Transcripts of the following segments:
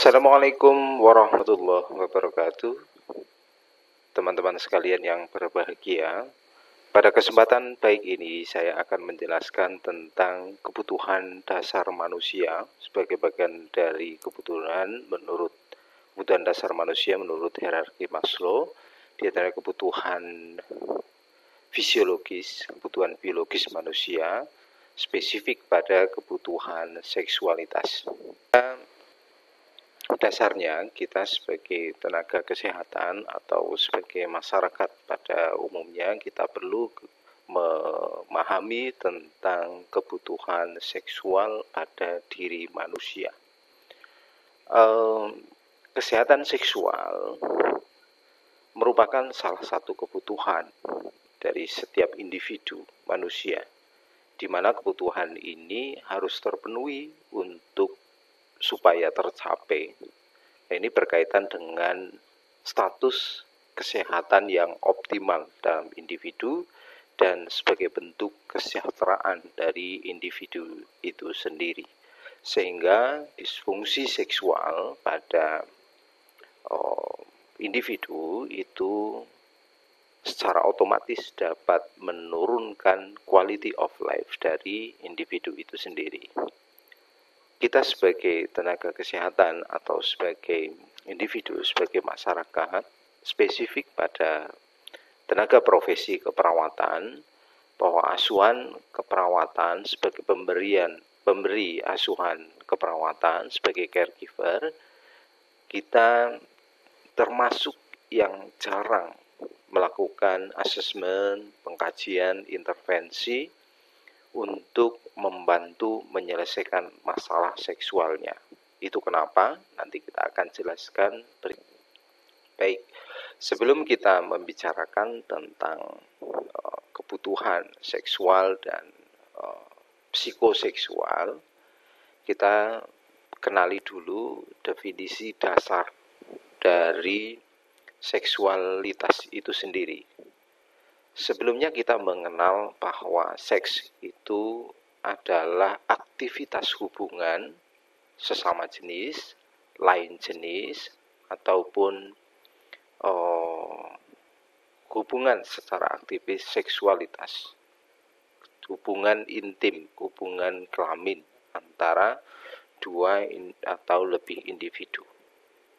Assalamualaikum warahmatullahi wabarakatuh. Teman-teman sekalian yang berbahagia, pada kesempatan baik ini saya akan menjelaskan tentang kebutuhan dasar manusia sebagai bagian dari kebutuhan dasar manusia menurut hierarki Maslow. Di antara kebutuhan fisiologis, kebutuhan biologis manusia, spesifik pada kebutuhan seksualitas. Dasarnya kita sebagai tenaga kesehatan atau sebagai masyarakat pada umumnya kita perlu memahami tentang kebutuhan seksual pada diri manusia. Kesehatan seksual merupakan salah satu kebutuhan dari setiap individu manusia, di mana kebutuhan ini harus terpenuhi supaya tercapai. Nah, ini berkaitan dengan status kesehatan yang optimal dalam individu dan sebagai bentuk kesejahteraan dari individu itu sendiri. Sehingga disfungsi seksual pada individu itu secara otomatis dapat menurunkan quality of life dari individu itu sendiri. Kita sebagai tenaga kesehatan atau sebagai individu, sebagai masyarakat, spesifik pada tenaga profesi keperawatan, bahwa asuhan keperawatan sebagai pemberi asuhan keperawatan sebagai caregiver, kita termasuk yang jarang melakukan asesmen, pengkajian, intervensi untuk membantu menyelesaikan masalah seksualnya. Itu kenapa? Nanti kita akan jelaskan. Baik, sebelum kita membicarakan tentang kebutuhan seksual dan psikoseksual, kita kenali dulu definisi dasar dari seksualitas itu sendiri. Sebelumnya kita mengenal bahwa seks itu adalah aktivitas hubungan sesama jenis, lain jenis, ataupun hubungan secara aktivis seksualitas, hubungan intim, hubungan kelamin antara dua atau lebih individu.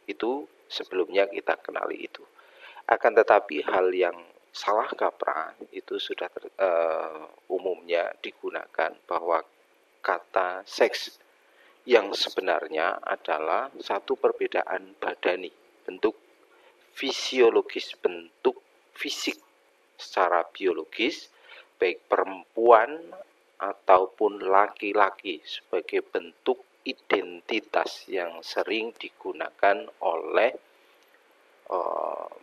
Itu sebelumnya kita kenali itu. Akan tetapi hal yang salah kaprah itu sudah umumnya digunakan bahwa kata seks yang sebenarnya adalah satu perbedaan badani, bentuk fisiologis, bentuk fisik secara biologis, baik perempuan ataupun laki-laki sebagai bentuk identitas yang sering digunakan oleh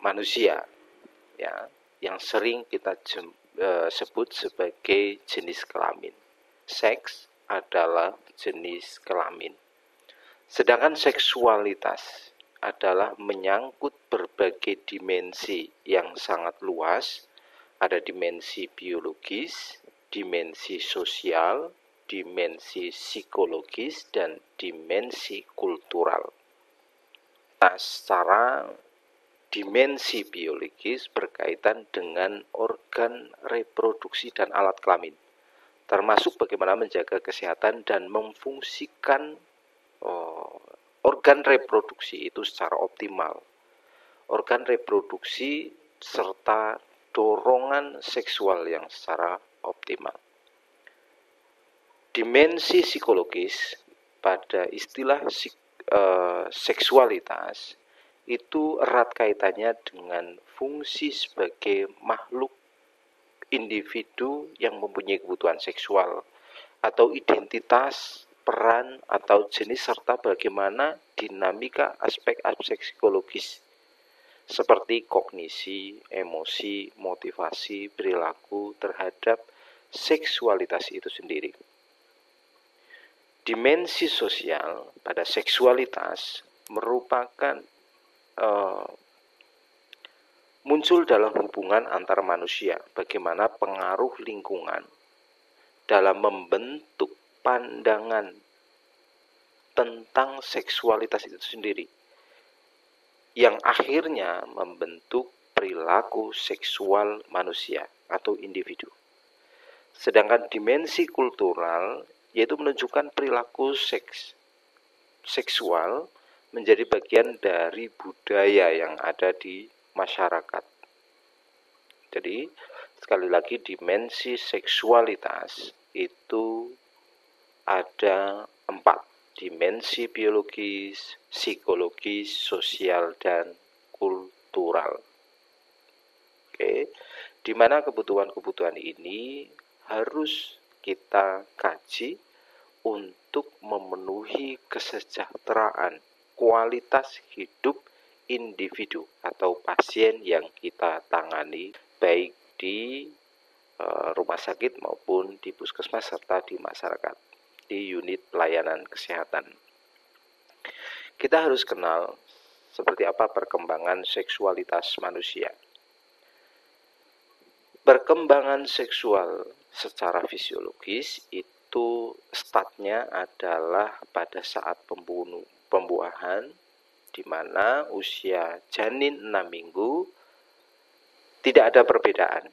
manusia, ya, yang sering kita sebut sebagai jenis kelamin. Seks adalah jenis kelamin. Sedangkan seksualitas adalah menyangkut berbagai dimensi yang sangat luas. Ada dimensi biologis, dimensi sosial, dimensi psikologis, dan dimensi kultural. Nah, secara dimensi biologis berkaitan dengan organ reproduksi dan alat kelamin, termasuk bagaimana menjaga kesehatan dan memfungsikan organ reproduksi itu secara optimal. Organ reproduksi serta dorongan seksual yang secara optimal. Dimensi psikologis pada istilah seksualitas itu erat kaitannya dengan fungsi sebagai makhluk individu yang mempunyai kebutuhan seksual atau identitas, peran atau jenis serta bagaimana dinamika aspek-aspek psikologis seperti kognisi, emosi, motivasi, perilaku terhadap seksualitas itu sendiri. Dimensi sosial pada seksualitas merupakan muncul dalam hubungan antar manusia, bagaimana pengaruh lingkungan dalam membentuk pandangan tentang seksualitas itu sendiri, yang akhirnya membentuk perilaku seksual manusia atau individu. Sedangkan dimensi kultural yaitu menunjukkan perilaku seksual menjadi bagian dari budaya yang ada di masyarakat. Jadi sekali lagi, dimensi seksualitas itu ada 4. Dimensi biologis, psikologis, sosial, dan kultural. Oke, di mana kebutuhan-kebutuhan ini harus kita kaji untuk memenuhi kesejahteraan kualitas hidup individu atau pasien yang kita tangani, baik di rumah sakit maupun di puskesmas serta di masyarakat, di unit pelayanan kesehatan. Kita harus kenal seperti apa perkembangan seksualitas manusia. Perkembangan seksual secara fisiologis itu startnya adalah pada saat pembuahan, di mana usia janin 6 minggu tidak ada perbedaan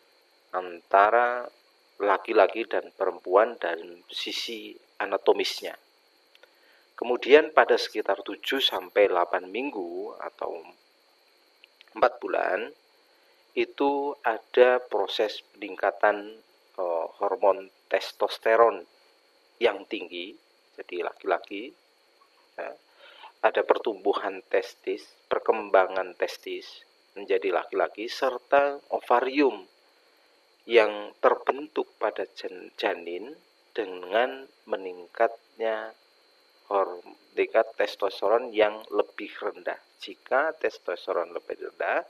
antara laki-laki dan perempuan dan sisi anatomisnya. Kemudian pada sekitar 7-8 minggu atau 4 bulan itu ada proses peningkatan hormon testosteron yang tinggi, jadi laki-laki, ya, ada pertumbuhan testis, perkembangan testis menjadi laki-laki, serta ovarium yang terbentuk pada janin dengan meningkatnya tingkat testosteron yang lebih rendah. Jika testosteron lebih rendah,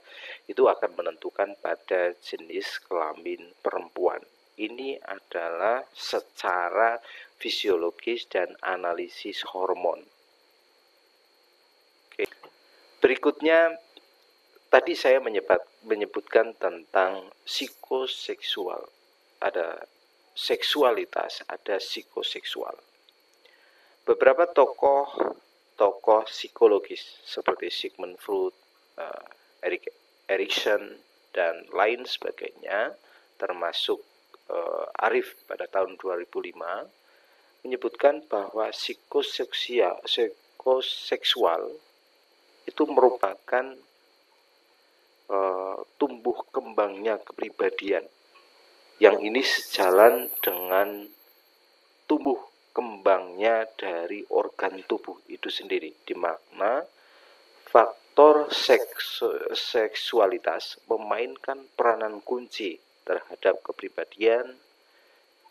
itu akan menentukan pada jenis kelamin perempuan. Ini adalah secara fisiologis dan analisis hormon. Oke. Berikutnya, tadi saya menyebutkan tentang psikoseksual. Ada seksualitas, ada psikoseksual. Beberapa tokoh psikologis seperti Sigmund Freud, Erik Erikson, dan lain sebagainya, termasuk Arif pada tahun 2005, menyebutkan bahwa psikoseksual itu merupakan tumbuh kembangnya kepribadian, yang ini sejalan dengan tumbuh kembangnya dari organ tubuh itu sendiri, di mana faktor seksualitas memainkan peranan kunci terhadap kepribadian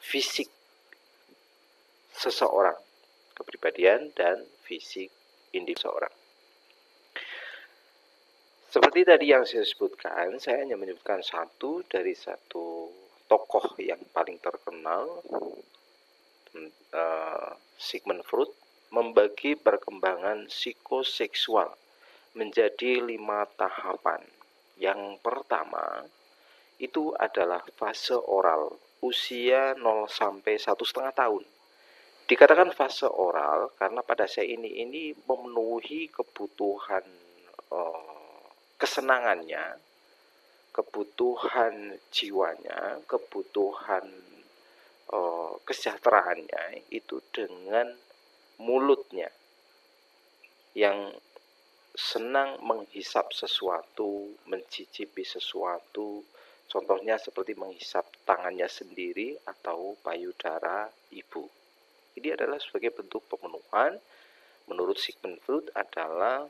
fisik seseorang, kepribadian dan fisik individu seseorang. Seperti tadi yang saya sebutkan, saya hanya menyebutkan satu tokoh yang paling terkenal, Sigmund Freud, membagi perkembangan psikoseksual menjadi 5 tahapan. Yang pertama itu adalah fase oral, usia 0 sampai 1,5 tahun. Dikatakan fase oral karena pada saya ini memenuhi kebutuhan kesenangannya, kebutuhan jiwanya, kebutuhan kesejahteraannya itu dengan mulutnya yang senang menghisap sesuatu, mencicipi sesuatu, contohnya seperti menghisap tangannya sendiri atau payudara ibu. Ini adalah sebagai bentuk pemenuhan. Menurut Sigmund Freud adalah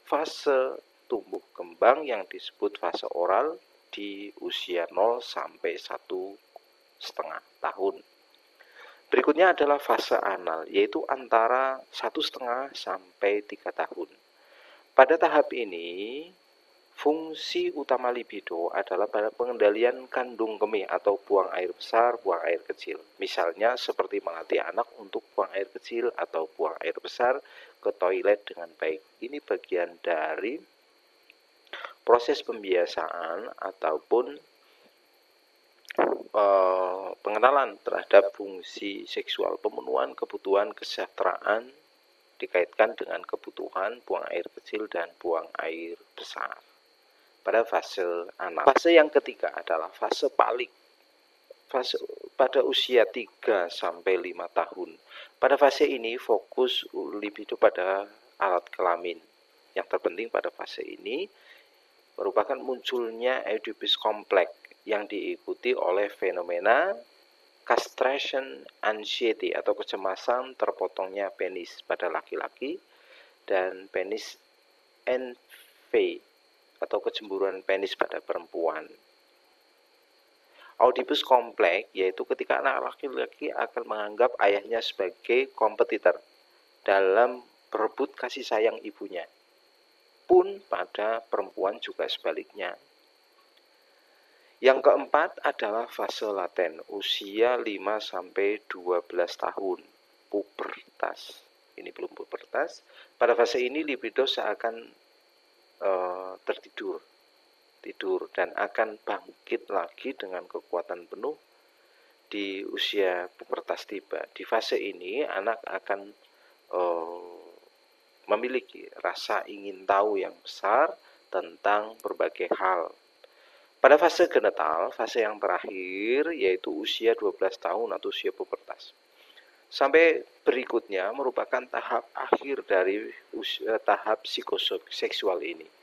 fase tumbuh kembang yang disebut fase oral di usia 0 sampai 1,5 tahun. Berikutnya adalah fase anal, yaitu antara 1,5 sampai 3 tahun. Pada tahap ini, fungsi utama libido adalah pada pengendalian kandung kemih atau buang air besar, buang air kecil. Misalnya seperti melatih anak untuk buang air kecil atau buang air besar ke toilet dengan baik. Ini bagian dari proses pembiasaan ataupun pengenalan terhadap fungsi seksual, pemenuhan kebutuhan kesejahteraan dikaitkan dengan kebutuhan buang air kecil dan buang air besar pada fase anak. Fase yang ketiga adalah fase pada usia 3 sampai 5 tahun. Pada fase ini fokus libido pada alat kelamin. Yang terpenting pada fase ini merupakan munculnya Oedipus complex yang diikuti oleh fenomena castration anxiety atau kecemasan terpotongnya penis pada laki-laki dan penis envy atau kecemburuan penis pada perempuan. Oedipus complex yaitu ketika anak laki-laki akan menganggap ayahnya sebagai kompetitor dalam berebut kasih sayang ibunya. Pun pada perempuan juga sebaliknya. Yang keempat adalah fase laten, usia 5-12 tahun, pubertas. Ini belum pubertas. Pada fase ini libido seakan tidur dan akan bangkit lagi dengan kekuatan penuh di usia pubertas tiba. Di fase ini anak akan memiliki rasa ingin tahu yang besar tentang berbagai hal. Pada fase genetal, fase yang terakhir yaitu usia 12 tahun atau usia pubertas. Sampai berikutnya merupakan tahap akhir dari tahap psikoseksual ini.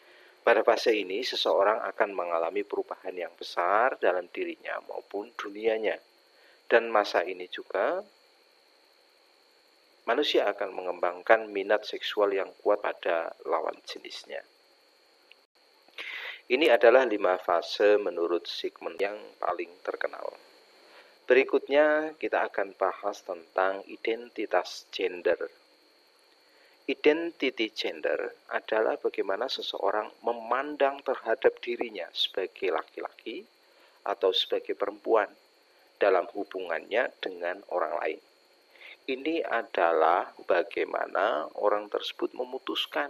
Pada fase ini seseorang akan mengalami perubahan yang besar dalam dirinya maupun dunianya. Dan masa ini juga manusia akan mengembangkan minat seksual yang kuat pada lawan jenisnya. Ini adalah 5 fase menurut Sigmund yang paling terkenal. Berikutnya kita akan bahas tentang identitas gender. Identity gender adalah bagaimana seseorang memandang terhadap dirinya sebagai laki-laki atau sebagai perempuan dalam hubungannya dengan orang lain. Ini adalah bagaimana orang tersebut memutuskan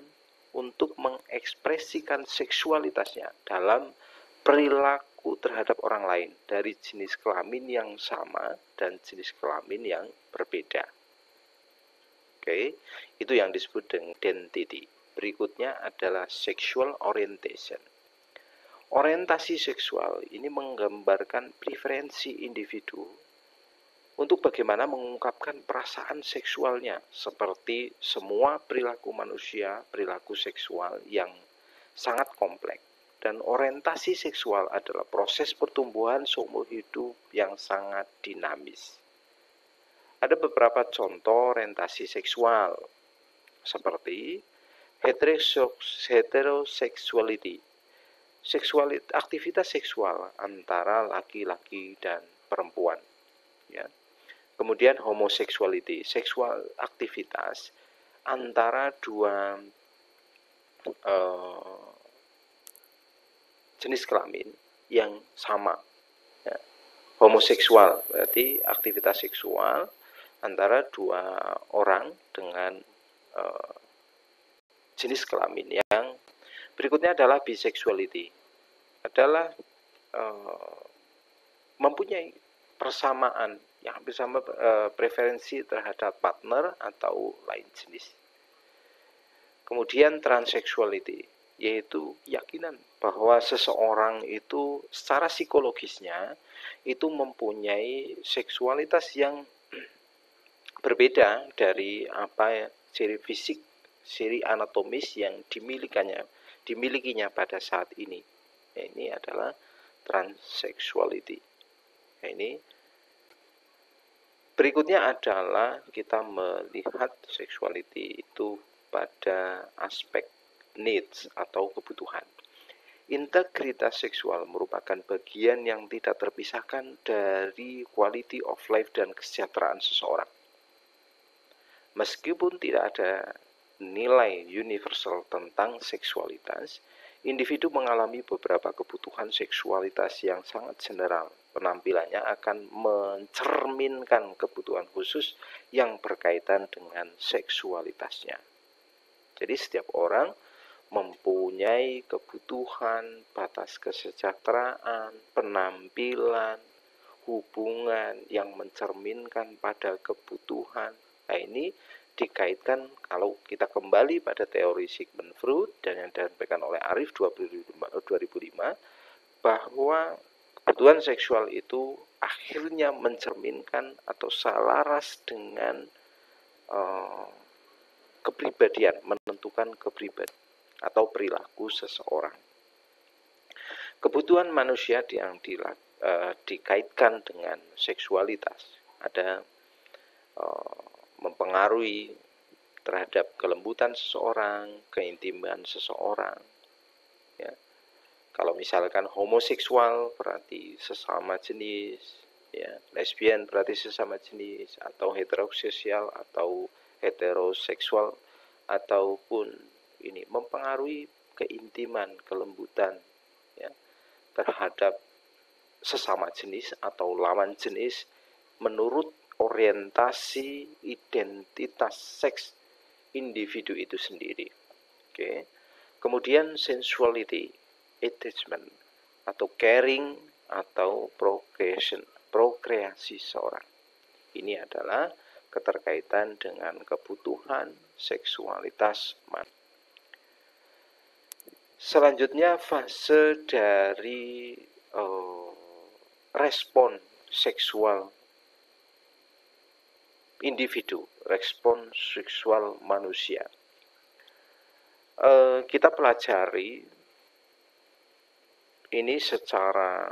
untuk mengekspresikan seksualitasnya dalam perilaku terhadap orang lain dari jenis kelamin yang sama dan jenis kelamin yang berbeda. Oke, itu yang disebut dengan identity. Berikutnya adalah sexual orientation. Orientasi seksual ini menggambarkan preferensi individu untuk bagaimana mengungkapkan perasaan seksualnya, seperti semua perilaku manusia, perilaku seksual yang sangat kompleks. Dan orientasi seksual adalah proses pertumbuhan seumur hidup yang sangat dinamis. Ada beberapa contoh orientasi seksual, seperti heterosexuality, aktivitas seksual antara laki-laki dan perempuan. Ya. Kemudian homoseksuality, seksual aktivitas antara dua jenis kelamin yang sama. Ya. Homoseksual berarti aktivitas seksual antara dua orang dengan jenis kelamin yang berikutnya adalah bisexuality, adalah mempunyai persamaan yang hampir sama preferensi terhadap partner atau lain jenis. Kemudian transsexuality, yaitu keyakinan bahwa seseorang itu secara psikologisnya itu mempunyai seksualitas yang berbeda dari apa ciri fisik, ciri anatomis yang dimilikinya pada saat ini. Ini adalah transsexuality. Ini berikutnya adalah kita melihat seksuality itu pada aspek needs atau kebutuhan. Integritas seksual merupakan bagian yang tidak terpisahkan dari quality of life dan kesejahteraan seseorang. Meskipun tidak ada nilai universal tentang seksualitas, individu mengalami beberapa kebutuhan seksualitas yang sangat general. Penampilannya akan mencerminkan kebutuhan khusus yang berkaitan dengan seksualitasnya. Jadi setiap orang mempunyai kebutuhan, batas kesejahteraan, penampilan, hubungan yang mencerminkan pada kebutuhan. Nah, ini dikaitkan kalau kita kembali pada teori Sigmund Freud dan yang disampaikan oleh Arif 2005 bahwa kebutuhan seksual itu akhirnya mencerminkan atau selaras dengan kepribadian, menentukan kepribadian atau perilaku seseorang. Kebutuhan manusia yang dikaitkan dengan seksualitas ada mempengaruhi terhadap kelembutan seseorang, keintiman seseorang. Ya. Kalau misalkan homoseksual berarti sesama jenis, ya, lesbian berarti sesama jenis, atau heteroseksual atau heteroseksual, ataupun ini mempengaruhi keintiman, kelembutan, ya, terhadap sesama jenis atau lawan jenis menurut orientasi identitas seks individu itu sendiri. Oke. Kemudian sensuality, attachment atau caring atau prokreasi seorang. Ini adalah keterkaitan dengan kebutuhan seksualitas manusia. Selanjutnya fase dari respon seksual individu, respon seksual manusia. Kita pelajari ini secara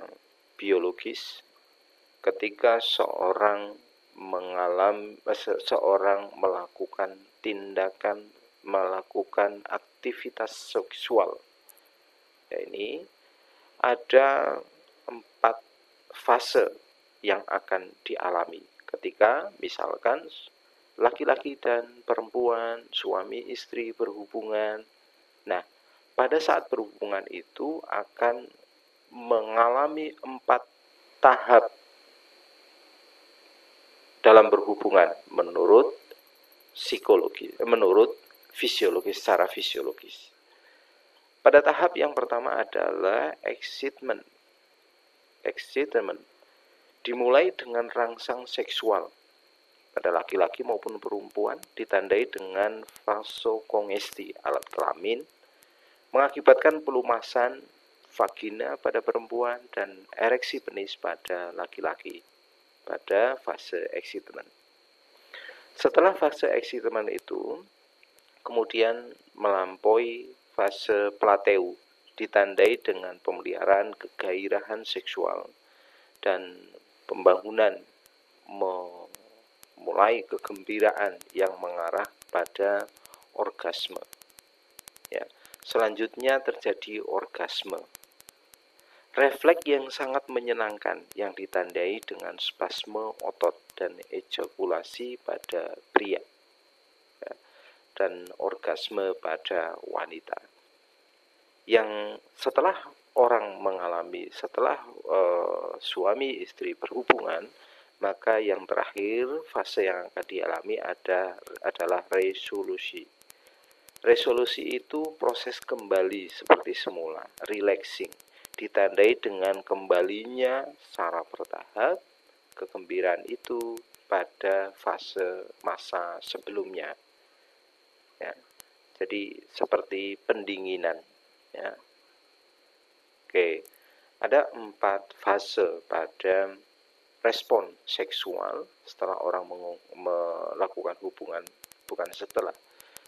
biologis ketika seorang melakukan tindakan, melakukan aktivitas seksual. Ya, ini ada 4 fase yang akan dialami ketika misalkan laki-laki dan perempuan, suami istri berhubungan. Nah, pada saat berhubungan itu akan mengalami 4 tahap dalam berhubungan menurut psikologi, menurut fisiologis, secara fisiologis. Pada tahap yang pertama adalah excitement. Excitement dimulai dengan rangsang seksual pada laki-laki maupun perempuan, ditandai dengan vasokongesti, alat kelamin, mengakibatkan pelumasan vagina pada perempuan dan ereksi penis pada laki-laki pada fase excitement. Setelah fase excitement itu, kemudian melampaui fase plateu, ditandai dengan pemeliharaan kegairahan seksual dan pembangunan mulai kegembiraan yang mengarah pada orgasme. Ya. Selanjutnya terjadi orgasme. Refleks yang sangat menyenangkan yang ditandai dengan spasme otot dan ejakulasi pada pria, ya, dan orgasme pada wanita. Yang setelah orang mengalami, setelah suami istri berhubungan, maka yang terakhir fase yang akan dialami adalah resolusi. Resolusi itu proses kembali seperti semula, relaxing, ditandai dengan kembalinya secara bertahap kegembiraan itu pada fase masa sebelumnya. Ya. Jadi seperti pendinginan. Ya. Oke, ada 4 fase pada respon seksual setelah orang melakukan hubungan, bukan setelah.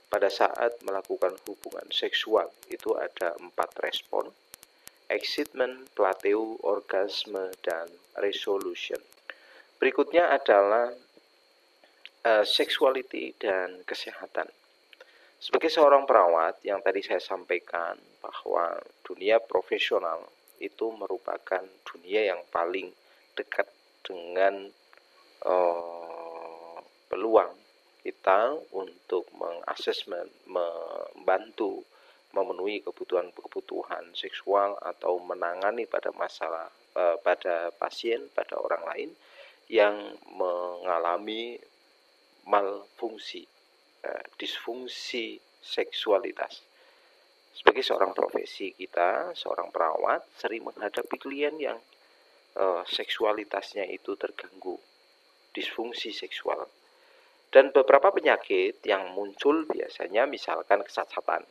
Pada saat melakukan hubungan seksual itu ada 4 respon: excitement, plateu, orgasme, dan resolution. Berikutnya adalah sexuality dan kesehatan. Sebagai seorang perawat yang tadi saya sampaikan bahwa dunia profesional itu merupakan dunia yang paling dekat dengan peluang kita untuk mengasesmen, membantu memenuhi kebutuhan seksual atau menangani pada masalah pada pasien, pada orang lain yang mengalami malfungsi, disfungsi seksualitas. Sebagai seorang profesi kita, seorang perawat sering menghadapi klien yang seksualitasnya itu terganggu, disfungsi seksual. Dan beberapa penyakit yang muncul biasanya misalkan kesacatan,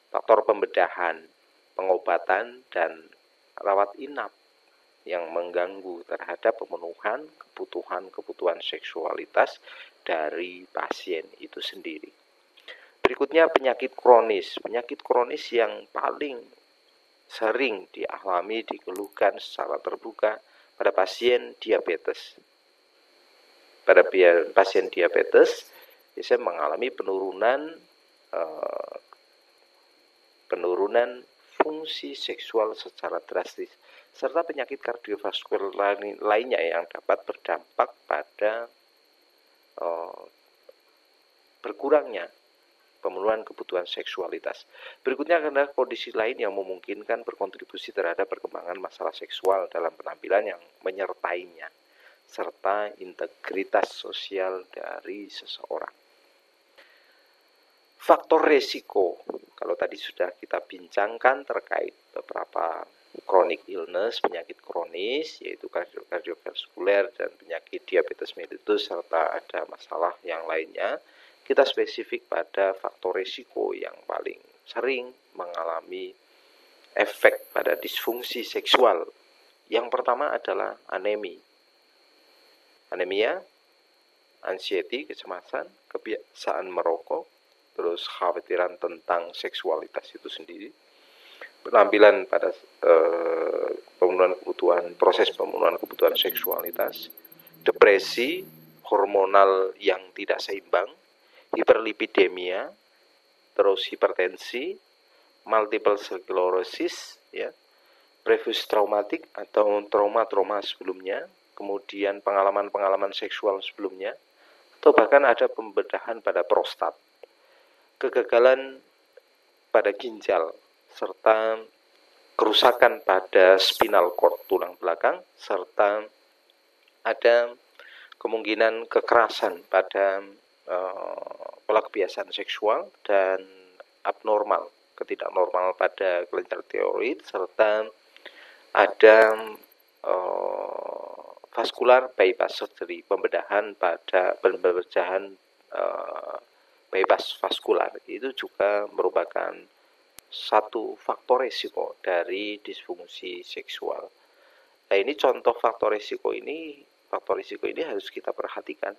faktor pembedahan, pengobatan, dan rawat inap yang mengganggu terhadap pemenuhan kebutuhan seksualitas dari pasien itu sendiri. Berikutnya penyakit kronis. Penyakit kronis yang paling sering dialami, dikeluhkan secara terbuka pada pasien diabetes. Pada pasien diabetes biasanya mengalami penurunan fungsi seksual secara drastis, serta penyakit kardiovaskular lainnya yang dapat berdampak pada berkurangnya pemenuhan kebutuhan seksualitas. Berikutnya adalah kondisi lain yang memungkinkan berkontribusi terhadap perkembangan masalah seksual dalam penampilan yang menyertainya, serta integritas sosial dari seseorang. Faktor resiko, kalau tadi sudah kita bincangkan terkait beberapa chronic illness, penyakit kronis, yaitu kardiovaskuler dan penyakit diabetes mellitus, serta ada masalah yang lainnya. Kita spesifik pada faktor resiko yang paling sering mengalami efek pada disfungsi seksual. Yang pertama adalah anemia, anxiety, kecemasan, kebiasaan merokok, terus khawatiran tentang seksualitas itu sendiri, penampilan pada proses pemenuhan kebutuhan seksualitas, depresi, hormonal yang tidak seimbang, hiperlipidemia, terus hipertensi, multiple sclerosis, ya, previous traumatic atau trauma sebelumnya, kemudian pengalaman seksual sebelumnya, atau bahkan ada pembedahan pada prostat, kegagalan pada ginjal, serta kerusakan pada spinal cord tulang belakang, serta ada kemungkinan kekerasan pada pola kebiasaan seksual dan abnormal, ketidaknormal pada kelenjar tiroid, serta ada vascular bypass surgery, pembedahan bypass vaskular. Itu juga merupakan satu faktor risiko dari disfungsi seksual. Nah, ini contoh faktor risiko ini harus kita perhatikan.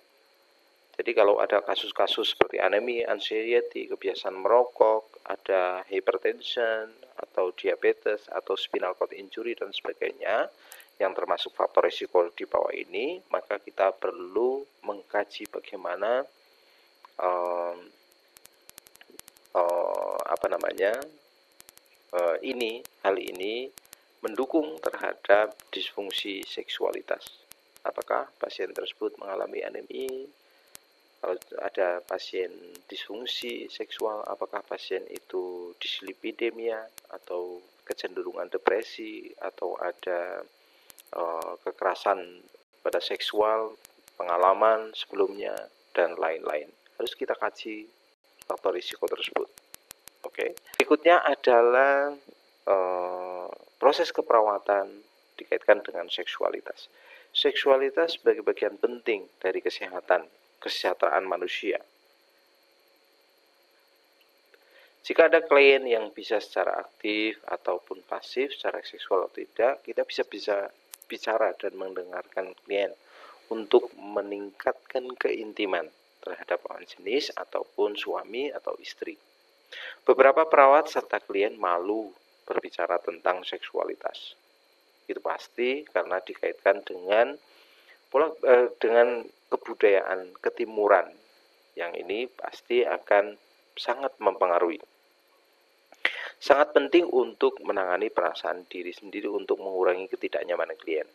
Jadi kalau ada kasus-kasus seperti anemia, anxiety, kebiasaan merokok, ada hypertension, atau diabetes, atau spinal cord injury, dan sebagainya, yang termasuk faktor risiko di bawah ini, maka kita perlu mengkaji bagaimana hal ini mendukung terhadap disfungsi seksualitas. Apakah pasien tersebut mengalami anemia? Kalau ada pasien disfungsi seksual, apakah pasien itu dislipidemia atau kecenderungan depresi, atau ada kekerasan pada seksual, pengalaman sebelumnya, dan lain-lain. Harus kita kaji faktor risiko tersebut. Oke. Berikutnya adalah proses keperawatan dikaitkan dengan seksualitas. Seksualitas sebagai bagian penting dari kesejahteraan manusia. Jika ada klien yang bisa secara aktif ataupun pasif secara seksual atau tidak, kita bisa bicara dan mendengarkan klien untuk meningkatkan keintiman terhadap lawan jenis ataupun suami atau istri. Beberapa perawat serta klien malu berbicara tentang seksualitas. Itu pasti karena dikaitkan dengan kebudayaan ketimuran, yang ini pasti akan sangat mempengaruhi. Sangat penting untuk menangani perasaan diri sendiri untuk mengurangi ketidaknyamanan klien.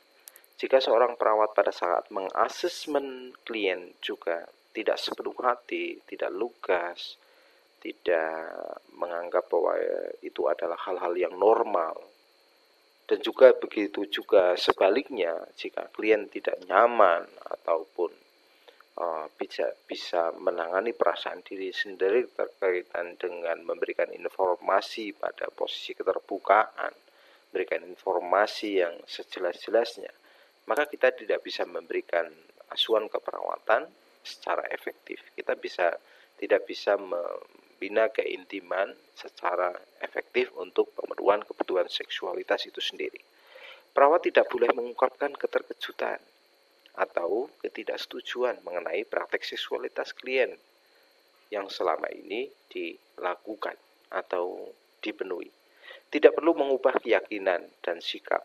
Jika seorang perawat pada saat mengasesmen klien juga tidak sepenuh hati, tidak lugas, tidak menganggap bahwa itu adalah hal-hal yang normal, dan juga begitu juga sebaliknya, jika klien tidak nyaman ataupun bisa menangani perasaan diri sendiri terkaitan dengan memberikan informasi pada posisi keterbukaan, memberikan informasi yang sejelas-jelasnya, maka kita tidak bisa memberikan asuhan keperawatan secara efektif. Kita tidak bisa membina keintiman secara efektif untuk pemenuhan kebutuhan seksualitas itu sendiri. Perawat tidak boleh mengungkapkan keterkejutan atau ketidaksetujuan mengenai praktek seksualitas klien yang selama ini dilakukan atau dipenuhi. Tidak perlu mengubah keyakinan dan sikap,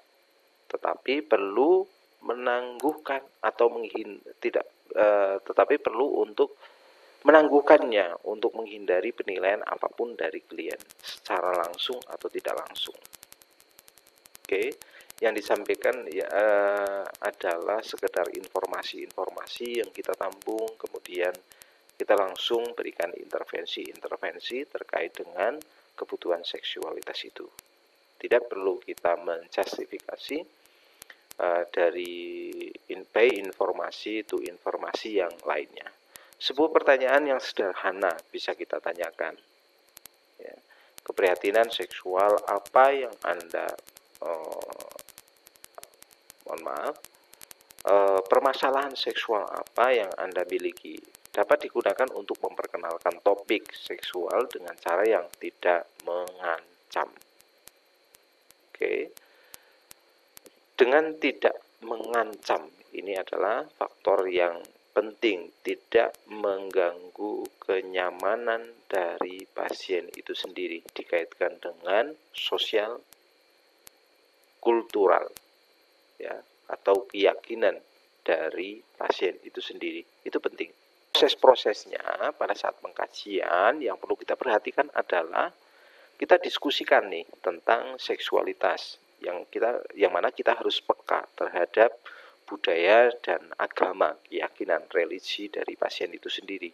tetapi perlu menangguhkan atau tetapi perlu untuk menangguhkannya untuk menghindari penilaian apapun dari klien secara langsung atau tidak langsung. Oke, yang disampaikan adalah sekedar informasi-informasi yang kita tampung, kemudian kita langsung berikan intervensi terkait dengan kebutuhan seksualitas itu. Tidak perlu kita menjustifikasi dari informasi itu informasi yang lainnya. Sebuah pertanyaan yang sederhana bisa kita tanyakan. Ya, keprihatinan seksual apa yang Anda permasalahan seksual apa yang Anda miliki dapat digunakan untuk memperkenalkan topik seksual dengan cara yang tidak mengancam. Oke. Dengan tidak mengancam, ini adalah faktor yang penting, tidak mengganggu kenyamanan dari pasien itu sendiri, dikaitkan dengan sosial, kultural, ya, atau keyakinan dari pasien itu sendiri. Itu penting. Proses-prosesnya pada saat pengkajian yang perlu kita perhatikan adalah kita diskusikan nih tentang seksualitas yang mana kita harus peka terhadap budaya dan agama, keyakinan, religi dari pasien itu sendiri.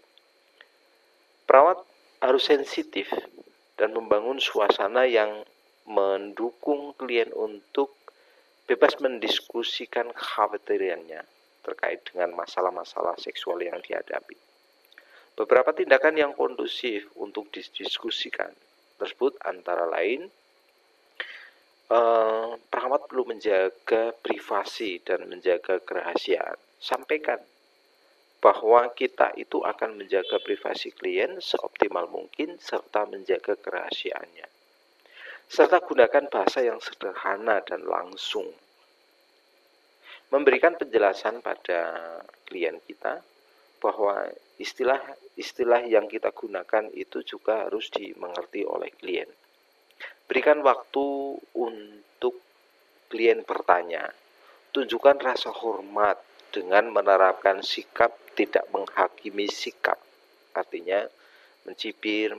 Perawat harus sensitif dan membangun suasana yang mendukung klien untuk bebas mendiskusikan kekhawatirannya terkait dengan masalah-masalah seksual yang dihadapi. Beberapa tindakan yang kondusif untuk didiskusikan tersebut antara lain perawat perlu menjaga privasi dan menjaga kerahasiaan. Sampaikan bahwa kita itu akan menjaga privasi klien seoptimal mungkin serta menjaga kerahasiaannya. Serta gunakan bahasa yang sederhana dan langsung. Memberikan penjelasan pada klien kita bahwa istilah yang kita gunakan itu juga harus dimengerti oleh klien. Berikan waktu untuk klien bertanya. Tunjukkan rasa hormat dengan menerapkan sikap tidak menghakimi sikap. Artinya mencibir,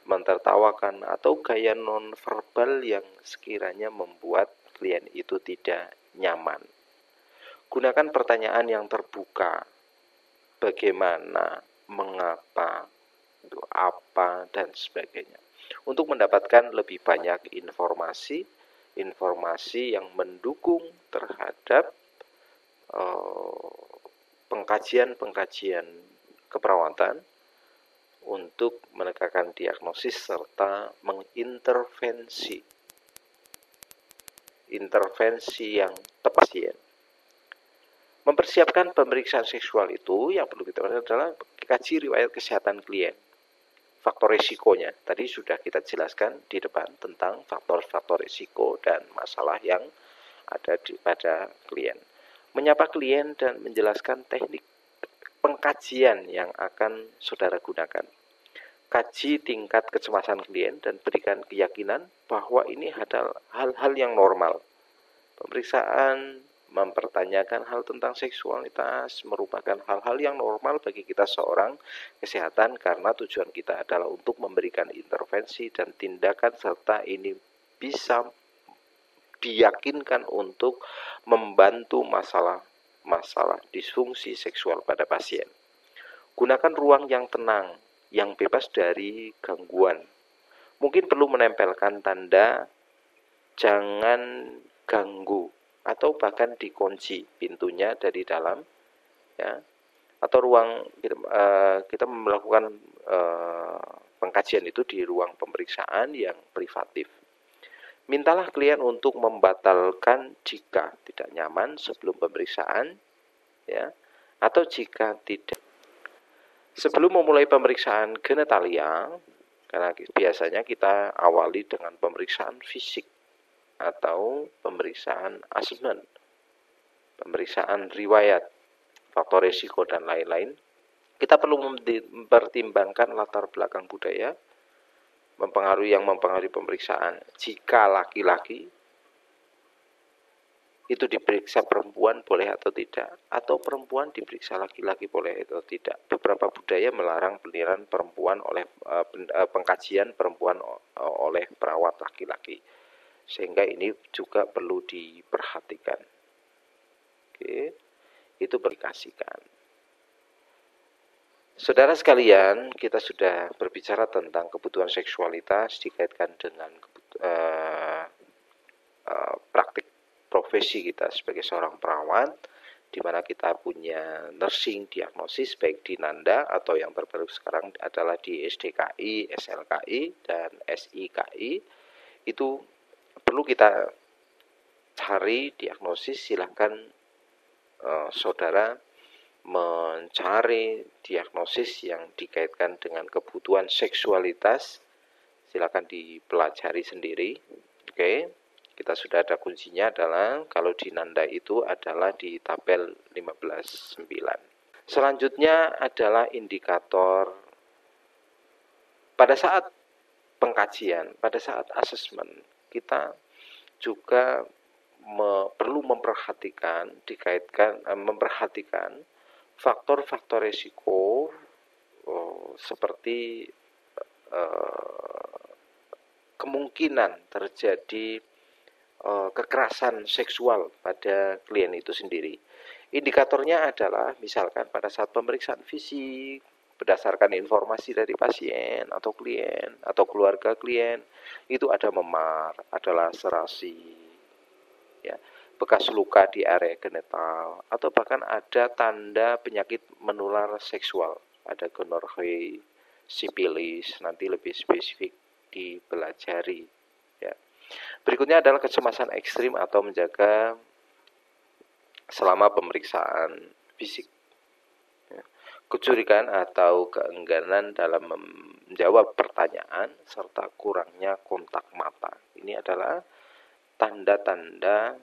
mentertawakan, atau gaya nonverbal yang sekiranya membuat klien itu tidak nyaman. Gunakan pertanyaan yang terbuka. Bagaimana, mengapa, apa, dan sebagainya. Untuk mendapatkan lebih banyak informasi yang mendukung terhadap pengkajian keperawatan untuk menegakkan diagnosis serta mengintervensi yang tepat pasien. Mempersiapkan pemeriksaan seksual itu yang perlu kita lakukan adalah kaji riwayat kesehatan klien. Faktor risikonya, tadi sudah kita jelaskan di depan tentang faktor-faktor risiko dan masalah yang ada pada klien. Menyapa klien dan menjelaskan teknik pengkajian yang akan saudara gunakan. Kaji tingkat kecemasan klien dan berikan keyakinan bahwa ini adalah hal-hal yang normal. Pemeriksaan mempertanyakan hal tentang seksualitas merupakan hal-hal yang normal bagi kita seorang kesehatan karena tujuan kita adalah untuk memberikan intervensi dan tindakan serta ini bisa diyakinkan untuk membantu masalah disfungsi seksual pada pasien. Gunakan ruang yang tenang, yang bebas dari gangguan. Mungkin perlu menempelkan tanda jangan ganggu atau bahkan dikunci pintunya dari dalam, ya, atau ruang kita melakukan pengkajian itu di ruang pemeriksaan yang privatif. Mintalah klien untuk membatalkan jika tidak nyaman sebelum pemeriksaan, ya, atau jika tidak Sebelum memulai pemeriksaan genitalia, karena biasanya kita awali dengan pemeriksaan fisik atau pemeriksaan asesmen, pemeriksaan riwayat, faktor risiko, dan lain-lain. Kita perlu mempertimbangkan latar belakang budaya, yang mempengaruhi pemeriksaan. Jika laki-laki itu diperiksa perempuan boleh atau tidak, atau perempuan diperiksa laki-laki boleh atau tidak. Beberapa budaya melarang penilaian perempuan oleh pengkajian perempuan oleh perawat laki-laki, sehingga ini juga perlu diperhatikan. Oke, itu berkasihkan. Saudara sekalian, kita sudah berbicara tentang kebutuhan seksualitas dikaitkan dengan praktik profesi kita sebagai seorang perawat, di mana kita punya nursing diagnosis baik di Nanda atau yang terbaru sekarang adalah di SDKI, SLKI, dan SIKI. Itu perlu kita cari diagnosis. Silahkan saudara mencari diagnosis yang dikaitkan dengan kebutuhan seksualitas. Silahkan dipelajari sendiri. Oke. Kita sudah ada kuncinya adalah kalau di Nanda itu adalah di tabel 15.9. Selanjutnya adalah indikator pada saat pengkajian, pada saat asesmen, kita juga perlu memperhatikan faktor-faktor risiko seperti kemungkinan terjadi kekerasan seksual pada klien itu sendiri. Indikatornya adalah misalkan pada saat pemeriksaan fisik, berdasarkan informasi dari pasien atau klien atau keluarga klien, itu ada memar, ada laserasi, ya, bekas luka di area genital, atau bahkan ada tanda penyakit menular seksual, ada gonorrhea, sipilis, nanti lebih spesifik dipelajari. Ya. Berikutnya adalah kecemasan ekstrim atau menjaga selama pemeriksaan fisik. Kecurigaan atau keengganan dalam menjawab pertanyaan serta kurangnya kontak mata. Ini adalah tanda-tanda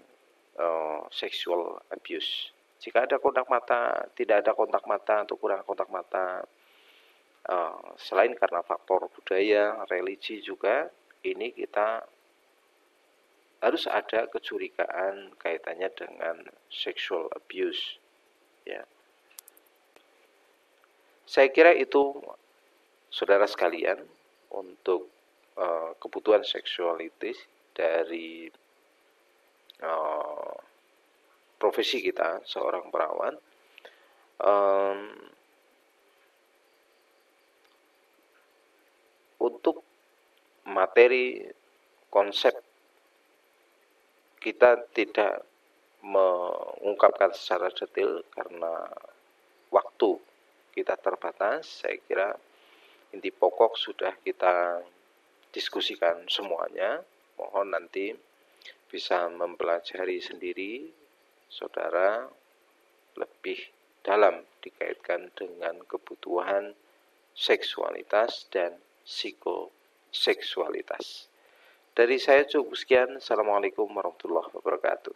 sexual abuse. Jika ada kontak mata, tidak ada kontak mata atau kurang kontak mata, selain karena faktor budaya, religi juga, ini kita harus ada kecurigaan kaitannya dengan sexual abuse. Ya. Saya kira itu, saudara sekalian, untuk kebutuhan seksualitas dari profesi kita seorang perawat. Untuk materi konsep, kita tidak mengungkapkan secara detail karena waktu kita terbatas. Saya kira inti pokok sudah kita diskusikan semuanya. Mohon nanti bisa mempelajari sendiri, saudara, lebih dalam dikaitkan dengan kebutuhan seksualitas dan psikoseksualitas. Dari saya cukup sekian. Assalamualaikum warahmatullahi wabarakatuh.